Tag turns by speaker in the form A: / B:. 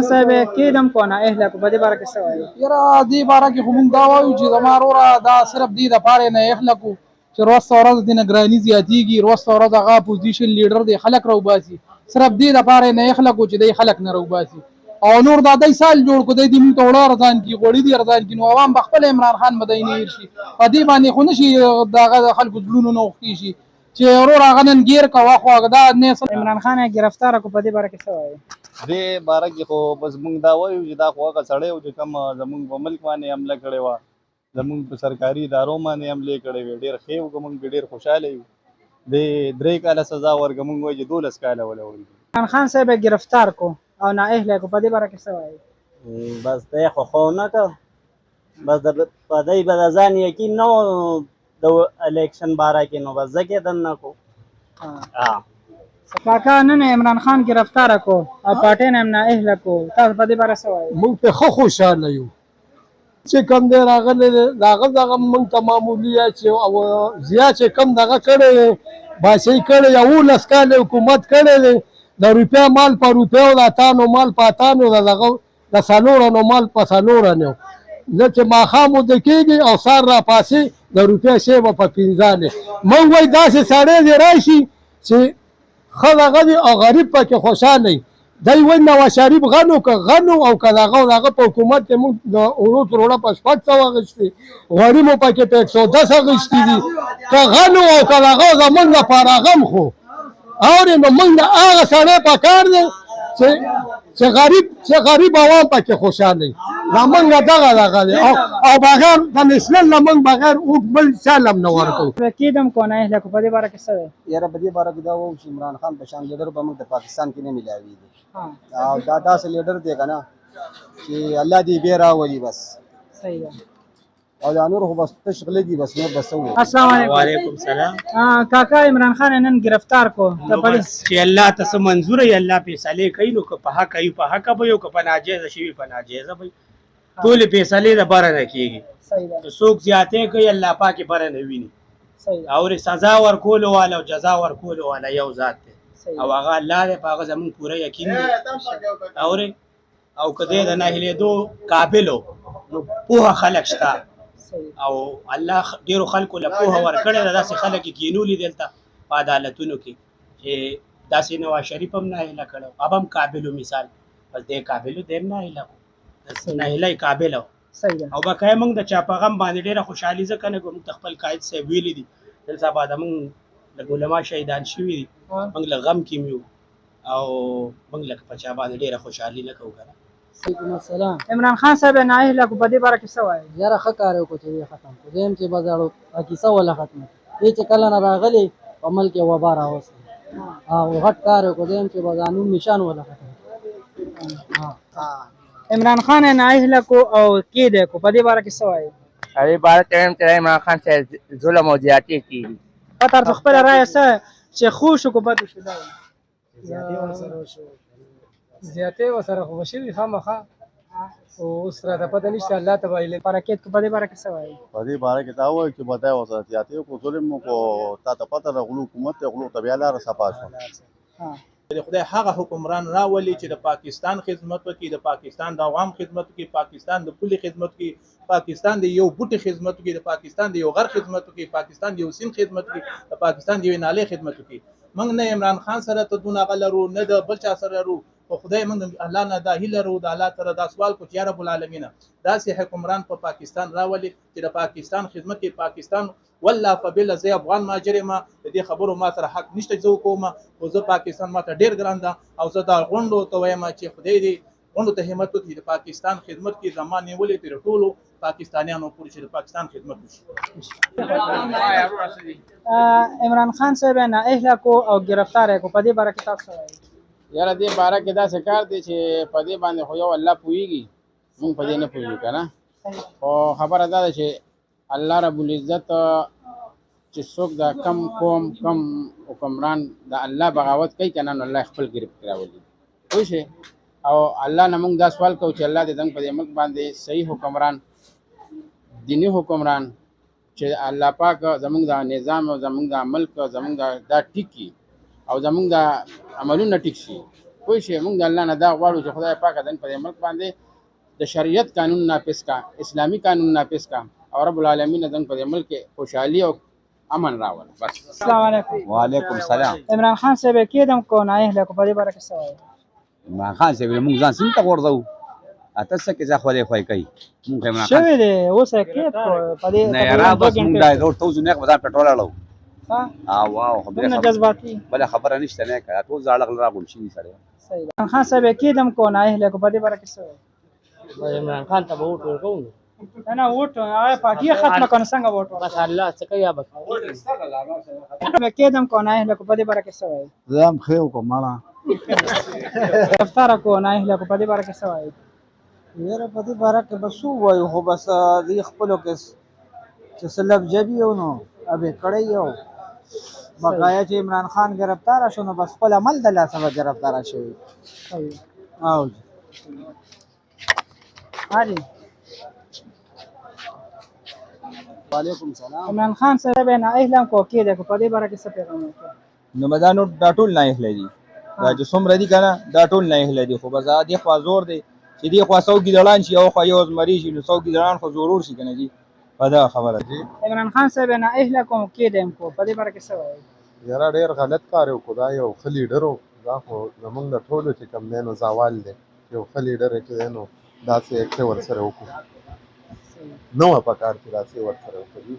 A: خان صاحب کېدم کنه اهلکو په دې باره کې څه وایي؟
B: یاره دې باره کې خو مونږ دا وایو چې زما وروره دا صرف دې دپاره نه اخلکو چې وروسته ورځ دې نه ګراني زیاتېږي، وروسته ورځ هغه اپوزیشن لیډر دی خلک راوباسي، صرف دې دپاره نه اخلکو چې دی خلک نه راوباسي او نور دا دی سال جوړ کړو دی دې مونږ ته وړه ارزان کړي غوړي دې ارزان کړي نو عوام به خپله عمران خان به دی نه هېر شي په دې باندې خو نه شي د هغه د خلکو زړونو نه اوښتي شي چې ورور هغه نن ګیر کوه خو دا نه
A: عمران خان یې ګرفتاره کړو په دې باره کې څه وایي؟
C: دې باره کې خو بس مونږ دا وایو چې دا خو هغه سړی و چې کوم زمونږ په ملک باندې حمله کړې وه زمونږ په سرکاري ادارو باندې حملې کړې وې ډېر ښې وکړه مونږ ډېر خوشحاله یو دې 3 کاله سزا ورکړه مونږ وایو چې 12 کاله وله ورکړي
A: عمران خان صاحب یې ګرفتار کړو او نااهله کړو په دې باره کې څه وایي؟
D: بس دی خو نه که بس په دی به د ځان یقین نه و د الیکشن باره کې نو بس زه کېدم نه کو
A: کاکا نن عمران خان ګرفتاره کړو او پارټۍ نه هم نااهله کړو تاسو په دې باره څه وایي؟
E: موږ پرې ښه خوشحاله یو چې کم دی راغلی دی د هغه دغه موږ ته معمولي چې زیات چې کم دغه کړی دی باسۍ کړی 11 کاله حکومت کړی دی د روپیا مال په روپیو د اتانو مال په اتانو د دغه د څلورانو مال په څلورانو زه چې ماښام وده کېږي او سهار راپاسې د روپیا شی به په پنځانې موږ وایي داسې سړی دې راشي چې ښه دغه دی او غریب پکې خوشحاله وي دی وایي نواز شریف غنو که غنو او که دغه هغه په حکومت کې موږ د وړو تر وړه په 600 اخیستې غریب مو پکې په 110 اخیستي دي که غنو او که دغه زموږ لپاره غم خو اورې نو موږ د هغه سړی په کار دی چې غریب عوام پکې خوشحاله وي زموږ دغه دی او بغیر د نسلن نه موږ بغیر بل چا هم نه ورکوو
A: کېدم کنه اهله کړو په دې باره کې څه وایي؟
F: یاره په دې باره کې دا وایو چې عمران خان په شان لیډر به موږ د پاکستان کې نه میلاویږي او دا داسې لیډر دی که نه چې الله دې بیا راولي بس
A: صحیح ده
F: او دا نور خو بس تش غله دي بس نور بس وو
A: السلام علیکم
D: وعلیکم سلام
A: کاکا عمران خان نن ګرفتار کو ته پدې
D: چې الله تاسو منظور یې الله فیصله کوي نو که په حق کوي په حق به یو که په ناجیز شي په ناجیز به ټول فیصله د بار نه کیږي
A: صحیح ده
D: څوک زیاته کوي الله پاک بار نه ویني
A: صحیح
D: او سزا ورکول والا او جزا ورکول والا یو ذات دی او هغه الله دې په هغه زمون پوره یقین دی او کده د نه هلي دو قابلو نو په خلک شته او الله ډیرو خلکو له پوهه ورکړی ده داسې خلک کینولي دلته په عدالتونو کې چې داسې نواز شریف هم ناهیله کړی اب هم قابلو مثال بس دې قابلو دې هم ناهیله کړو ناهیله قابل او بقای موږ د چاپغم باندې ډیره خوشحالي ځکه نه کوم خپل قائد صاحب ویلي دي دلته بعد موږ د علماء شهیدان شوي دي موږ له غم کې میو او موږ له پچا باندې ډیره خوشحالي نه کوو کنه
A: وعلیکم السلام عمران خان صاحب نااهله کو په دې باره کې څه وایي؟
B: یاره ښه کار یې وکړو چې ویې ختم کړو دویم چې بزاړو کیسه وله ختمه دې چې کله نه راغلی په ملک یې وبا راوستلی او غټ کار یې وکړو دویم چې به قانون نشان وله ختم
A: عمران خان نااهله کو او کېدی کو په دې باره کې څه وایي؟
G: هغې باره کې وایم چې عمران خان صاحب ظلم او زیاتې کېږي
A: تاسو خپله رایه څه چې ښه شو که بد وشو دا
B: زیاتې ورسره خو به شوي خامخا خو اوس راته پته نشته الله ته به
A: برکت کو په دې باره کې څه وایي؟
C: په دې باره کې دا وایي چې بدای ورسره زیاتې وکړو ظلم وکړو تا ته پته ده غلو حکومت دی غلو ته بیا لاره صفا شوه
H: د خدای هغه حکمران راولي چې د پاکستان خدمت وکړي د پاکستان د عوام خدمت وکړي پاکستان د پولي خدمت وکړي پاکستان د یو بوټي خدمت وکړي د پاکستان د یو غر خدمت وکړي پاکستان د یو سین خدمت وکړي د پاکستان د یو نالې خدمت وکړي موږ نه عمران خان سره ته دونه غلرو نه د بل چا سره رو او خدای موږ الله نه دا هیله رو د الله تعالی دا سوال کو چې یا رب العالمین داسې حکمران په پاکستان راولي چې د پاکستان خدمت کې پاکستان والله فبل زي افغان ماجر ما د دې خبرو ما سره حق نشته زه کوم او زه پاکستان ماته ډیر ګران ده او زه دا غونډو ته وایم چې خدای دې غونډو ته همت وکړي د پاکستان خدمت کې زمانه ولې تر ټولو پاکستانیانو پورې چې د پاکستان خدمت وشي
A: عمران خان صاحب نااهله کو او ګرفتار کو په دې باره کې تاسو وایي؟
I: یاره دې باره کې داسې کار دی چې په دې باندې خو یو الله پوهېږي مونږ په دې نه پوهېږو که نه خو خبره دا ده چې الله رب العزت چې څوک د کم قوم کم حکمران د الله بغاوت کوي که نه نو الله خپل ګرفت راولي پوه شئ او الله نه مونږ دا سوال کوو چې الله دې زموږ په دې ملک باندې صحیح حکمران دینی حکمران چې الله پاک زموږ د نظام او زموږ د ملک زموږ دا ټیک کي او زموږ د عملونه ټیک شي پوه شئ موږ د الله نه دا غواړو چې خدای پاک دن په دې ملک باندې د شریعت قانون نافذ کا اسلامي قانون نافذ کا او رب العالمین دن په دې ملک کې خوشحالي او امن راوړي بس
A: السلام علیکم.
F: وعلیکم السلام
A: عمران خان صاحب کېدم کو نه اهله کو په دې باره کې څه وایي؟
F: عمران خان صاحب موږ ځان سین ته ورځو اته څه کې ځا خولې خوای کوي موږ عمران خان
A: شوی دی اوس یې کېد کو په دې
F: نه را بس موږ دا ډور توزو نه بازار پټرول اړو
A: ها
F: واو
A: دومره
F: خبره
A: جذباتي
F: بل خبره نشته نه کړه ټول زاړه راغون شي سره
A: صحیح ده. عمران خان صاحب کېدم کو نه اهله کو په دې باره کې څه وایي؟
J: عمران خان ته به ووټ ورکوو
A: نه ووټ هغه پارټي ختمه کړه څنګه ووټ
J: بس الله څه کوي هغه به
A: ورکړي؟ کېدم کو نه اهله کو په دې باره کې څه وایي؟
C: زه هم ښه وکړم ماړه
A: رفتار کو نه اهله کو په دې باره کې څه وایي؟
K: یاره په دې باره کې بس ووایو خو بس دې خپلو کې چې څه لفظبي یو نو ابې کړی یو بقایا چې عمران خان گرفتار شو نو بس خپل عمل د لاسه به گرفتار شوی
A: صحیح.
K: او
A: حاجی
F: وعلیکم السلام
A: عمران خان صاحب نه اهله کو کېده کو په دې باره کې څه پیغام ورکړي؟
L: نو مدانو دا ټول نه اهل دي دا چې څومره دي کنه دا ټول نه اهل دي خو بس دې خوا زور دی چې دې خوا سو ګیدړان شي او خو یو زمری شي نو سو ګیدړان خو ضرور شي کنه جی په دا خبره دي
A: عمران خان صاحب نه اهله کوم کېدم کو په دې باره کې څه وایي؟
C: یاره ډېر غلط کار وکړو دا یو ښه لیډر و دا خو زمونږ د ټولو چې کوم دی نو زوال دی یو ښه لیډر چې دی نو داسې اکټ ورسره وکړو نه وه په کار چې داسې ورسره وکړي